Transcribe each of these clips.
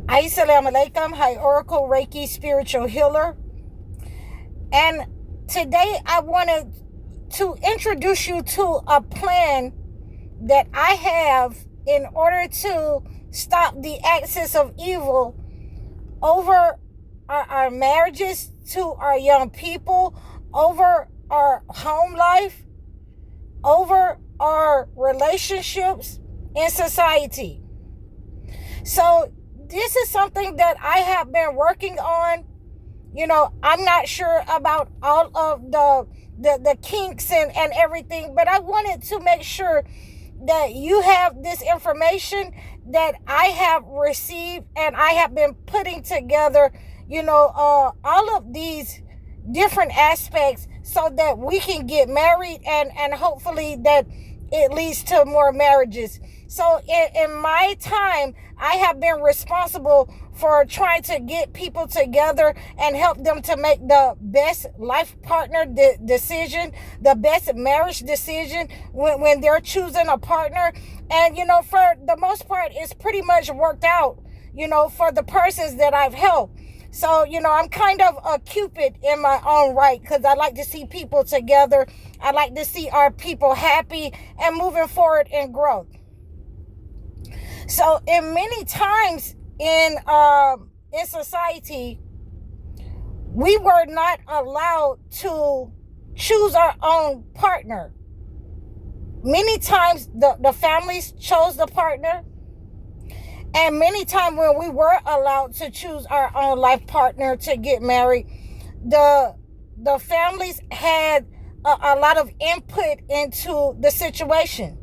Assalamu alaikum. Hi, Oracle Reiki Spiritual Healer. And today I wanted to introduce you to a plan that I have in order to stop the axis of evil over our marriages, to our young people, over our home life, over our relationships in society. So this is something that I have been working on. I'm not sure about all of the kinks and everything, but I wanted to make sure that you have this information that I have received, and I have been putting together, all of these different aspects so that we can get married, and hopefully that it leads to more marriages. So in my time, I have been responsible for trying to get people together and help them to make the best life partner decision, the best marriage decision when they're choosing a partner. And, for the most part, it's pretty much worked out, for the persons that I've helped. So, I'm kind of a Cupid in my own right, because I like to see people together. I like to see our people happy and moving forward in growth. So, in many times in society, we were not allowed to choose our own partner. Many times the families chose the partner. And many times when we were allowed to choose our own life partner to get married, the families had a lot of input into the situation.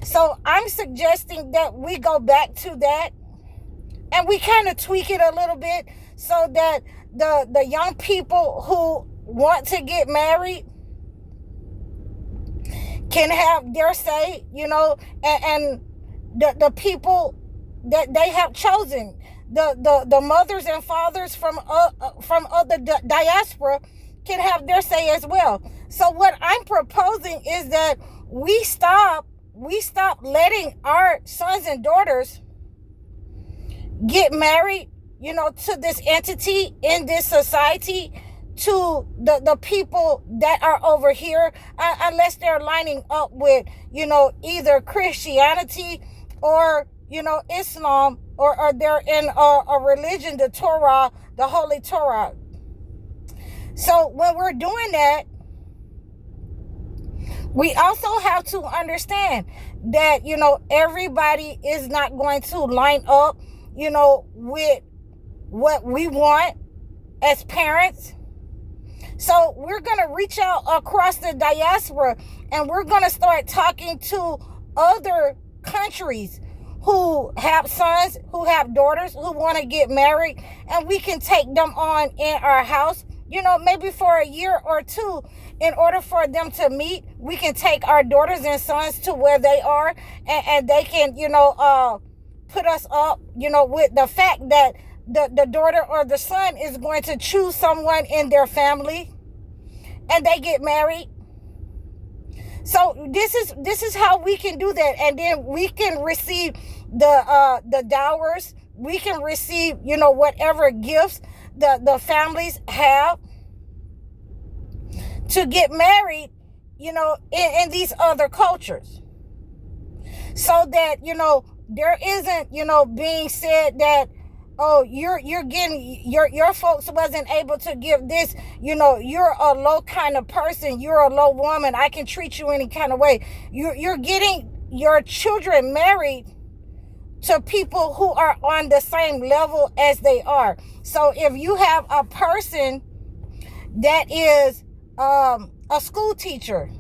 So I'm suggesting that we go back to that and we kind of tweak it a little bit so that the young people who want to get married can have their say, and the people that they have chosen, the mothers and fathers from other diaspora can have their say as well. So what I'm proposing is that we stop letting our sons and daughters get married, to this entity in this society, to the people that are over here, unless they're lining up with, either Christianity or, Islam, or they're in a religion, the Torah, the Holy Torah. So when we're doing that, we also have to understand that, everybody is not going to line up, with what we want as parents. So we're going to reach out across the diaspora, and we're going to start talking to other countries who have sons, who have daughters, who want to get married, and we can take them on in our house, maybe for a year or two. In order for them to meet, we can take our daughters and sons to where they are, and they can, put us up, with the fact that the daughter or the son is going to choose someone in their family, and they get married. So this is how we can do that, and then we can receive the dowers. We can receive, whatever gifts the families have to get married, in these other cultures. So that, there isn't, being said that, oh, you're getting, your folks wasn't able to give this, you're a low kind of person, you're a low woman, I can treat you any kind of way. You're getting your children married to people who are on the same level as they are. So if you have a person that is a school teacher,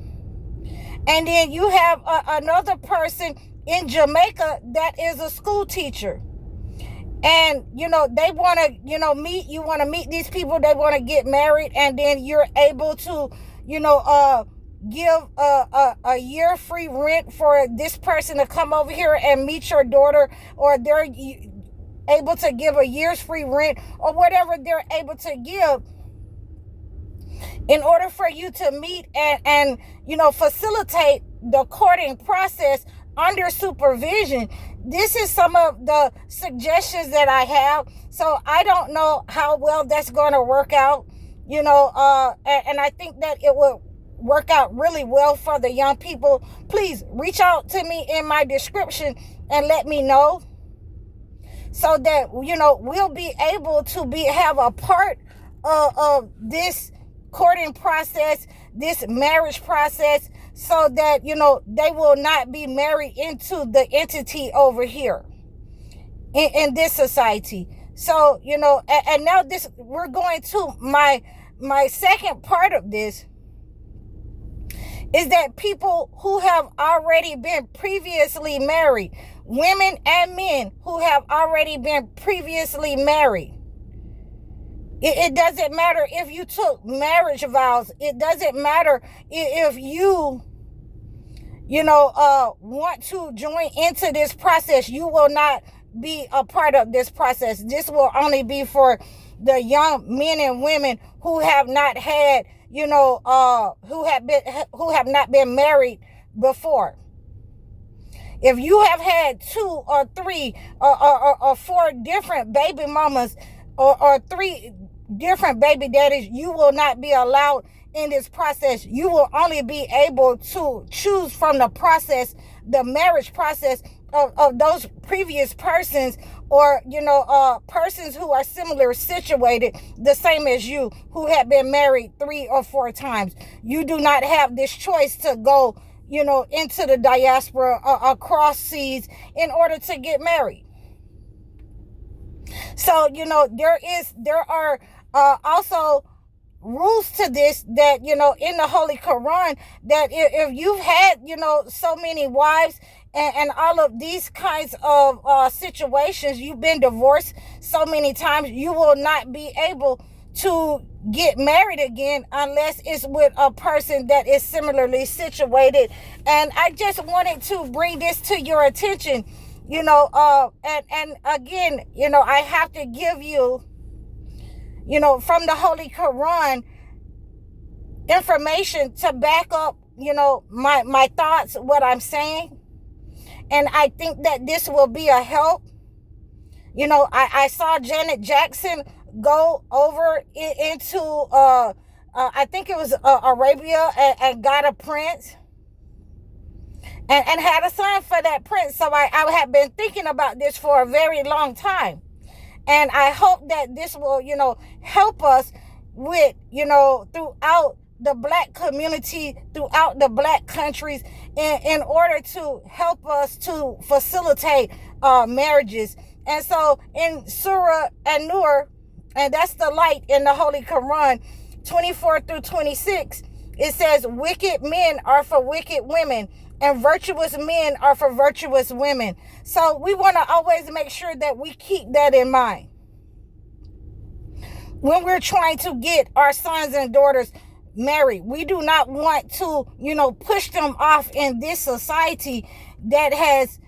and then you have another person in Jamaica that is a school teacher, and they want to meet, you want to meet these people, they want to get married, and then you're able to give a year free rent for this person to come over here and meet your daughter, or they're able to give a year's free rent, or whatever they're able to give, in order for you to meet and facilitate the courting process under supervision. this is some of the suggestions that I have. So I don't know how well that's going to work out, and I think that it will work out really well for the young people. Please reach out to me in my description and let me know, so that we'll be able to have a part of this courting process, this marriage process, so that they will not be married into the entity over here in this society. So and now we're going to my second part of this, is that people who have already been previously married, women and men who have already been previously married. It doesn't matter if you took marriage vows. It doesn't matter if you want to join into this process. You will not be a part of this process. This will only be for the young men and women who have not had, who have not been married before. If you have had 2 or 3 or 4 different baby mamas or 3 different baby daddies, you will not be allowed in this process. You will only be able to choose from the process, the marriage process of those previous persons, or persons who are similar situated, the same as you, who have been married 3 or 4 times. You do not have this choice to go into the diaspora across seas in order to get married. So there are also rules to this, that in the Holy Quran, that if you've had so many wives and all of these kinds of situations, you've been divorced so many times, you will not be able to get married again unless it's with a person that is similarly situated. And I just wanted to bring this to your attention, and again, I have to give you, from the Holy Quran, information to back up, my thoughts, what I'm saying. And I think that this will be a help. I saw Janet Jackson go over into, I think it was Arabia, and got a prince. And had a son for that prince. So I have been thinking about this for a very long time. And I hope that this will, help us with, throughout the Black community, throughout the Black countries, in order to help us to facilitate marriages. And so in Surah An-Nur, and that's the light in the Holy Quran, 24 through 26, it says, wicked men are for wicked women, and virtuous men are for virtuous women. So we want to always make sure that we keep that in mind when we're trying to get our sons and daughters married. We do not want to, push them off in this society that has,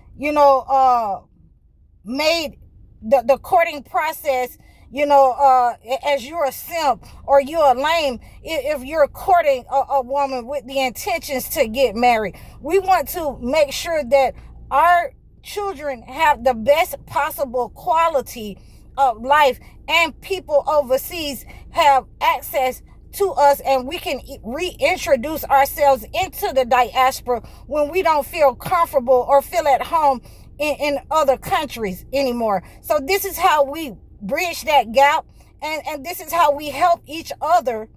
made the courting process, as you're a simp or you're a lame if you're courting a woman with the intentions to get married. We want to make sure that our children have the best possible quality of life, and people overseas have access to us, and we can reintroduce ourselves into the diaspora when we don't feel comfortable or feel at home in other countries anymore. So this is how we bridge that gap, and this is how we help each other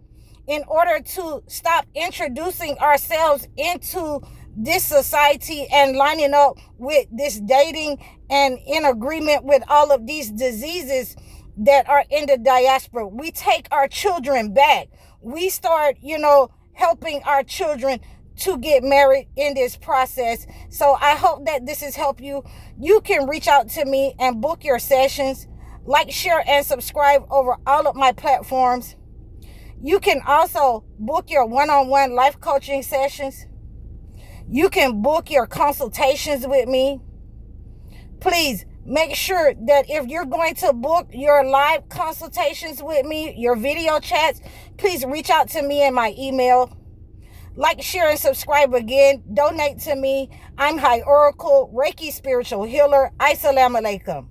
in order to stop introducing ourselves into this society and lining up with this dating and in agreement with all of these diseases that are in the diaspora. We take our children back. We start, helping our children to get married in this process. So I hope that this has helped you. You can reach out to me and book your sessions. Like, share, and subscribe over all of my platforms. You can also book your one-on-one life coaching sessions. You can book your consultations with me. Please make sure that if you're going to book your live consultations with me, your video chats, please reach out to me in my email. Like, share, and subscribe again. Donate to me. I'm High Oracle, Reiki Spiritual Healer. Assalamu alaikum.